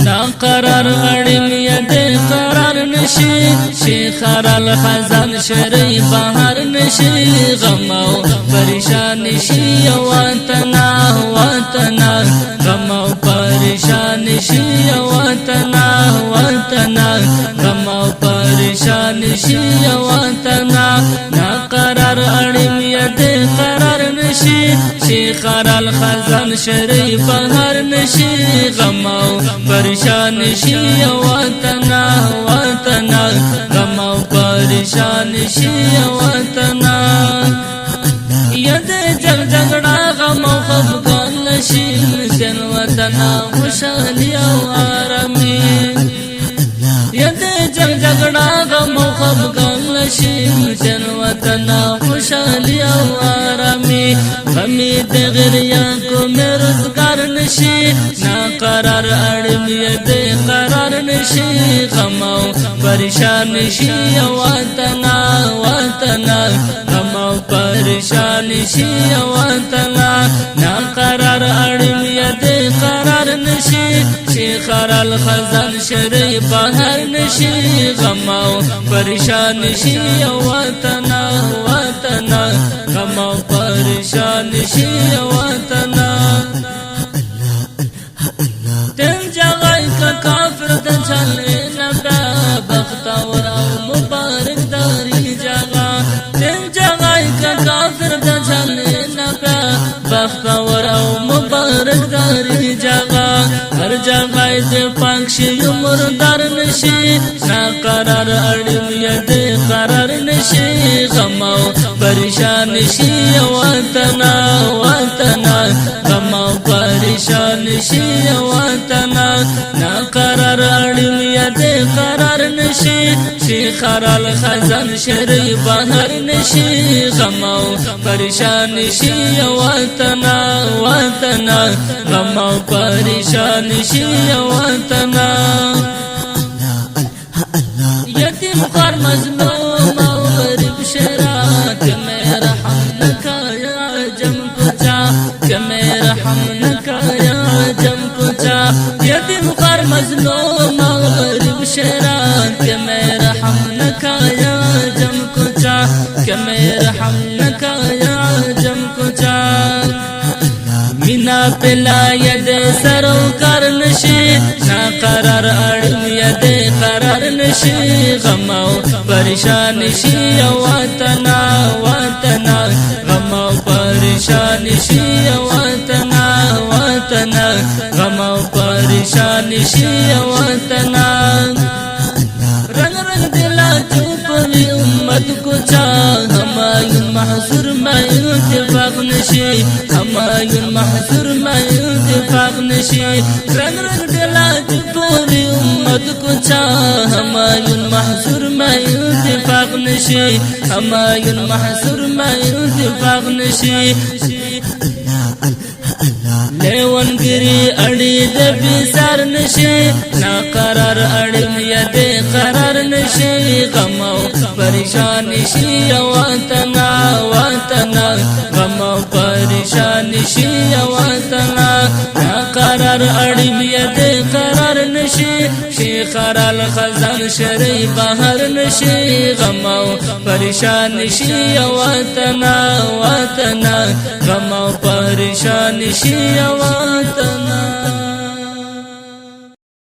نا قرار اړم ید قرار نشي شیخ الخزان شری بهر نشي غم او پریشان شي وطنا وطنا غم او پریشان شي وطنا وطنا غم او پریشان شي وطنا نا قرار اړم ید قرار نشي شیخ الخزان شری بهر نشي غم او پریشان شي وطنا وطنا غم او پریشان شي وطنا ید جگ جگڑا غم او خفقان نشي تن وطنا خوشحالی او آرامی ید جگ جگڑا غم او خفقان نشي تن وطنا خوشحالی او آرامی غمی دغریا کو مرزگار نشي نا قرار اړم ید قرار نشي غم او پریشان شي وطنا وطنا غم او پریشان شي وطنا نا قرار اړم ید قرار نشي شیخ الخزان شری بهر نشي غم او پریشان شي وطنا وطنا غم او پریشان شي وطنا کافر د چلے نبا بختور او مبارک داری جگہ تم جگہ کا کافر د چلے نبا بختور او مبارک داری جگہ ہر جگہ دے پاک شی مردار نشی نا قرار اړم ید قرار نشی غم او پریشان شي وطنا وطنا غم او پریشان شي وطنا نا قرار اړم ید قرار نشي شیخ الخزان شری بهر نشي غم او پریشان شي وطنا وطنا غم او پریشان شي وطنا یتیم خار مظلوم او غریب شرا کہ میرا رحم نکا یا جم کچا کہ میرا رحم نکا یا جم کچا یتیم خار مظلوم او غریب شرا کہ میرا رحم نکا یا جم کچا کہ میرا رحم نکا یا جم کچا مینا پلا ید سرو کر نشي نا قرار اړم ید قرار نشي غم او پریشان شي وطنا وطنا غم او پریشان شي وطنا وطنا غم او پریشان شي وطنا رنگ رنگ دلا چوپ وی امت کو چاہ ہمایون محصور میں اتفاق نشی ہمایون محصور میں اتفاق نشی رنگ رنگ دلا چوپ وی امت کو چاہ ہمایون محصور میں اتفاق نشی ہمایون محصور میں اتفاق نشی لیون گری اڑی دبی سر نشی نا قرار اڑم ید قرار نشی غم او پریشان شي وطنا وطنا غم او پریشان شي وطنا نا قرار اڑم ید قرار نشي شیخ الخزان شری بهر نشي غم او پریشان شي وطنا وطنا غم او پریشان شي وطنا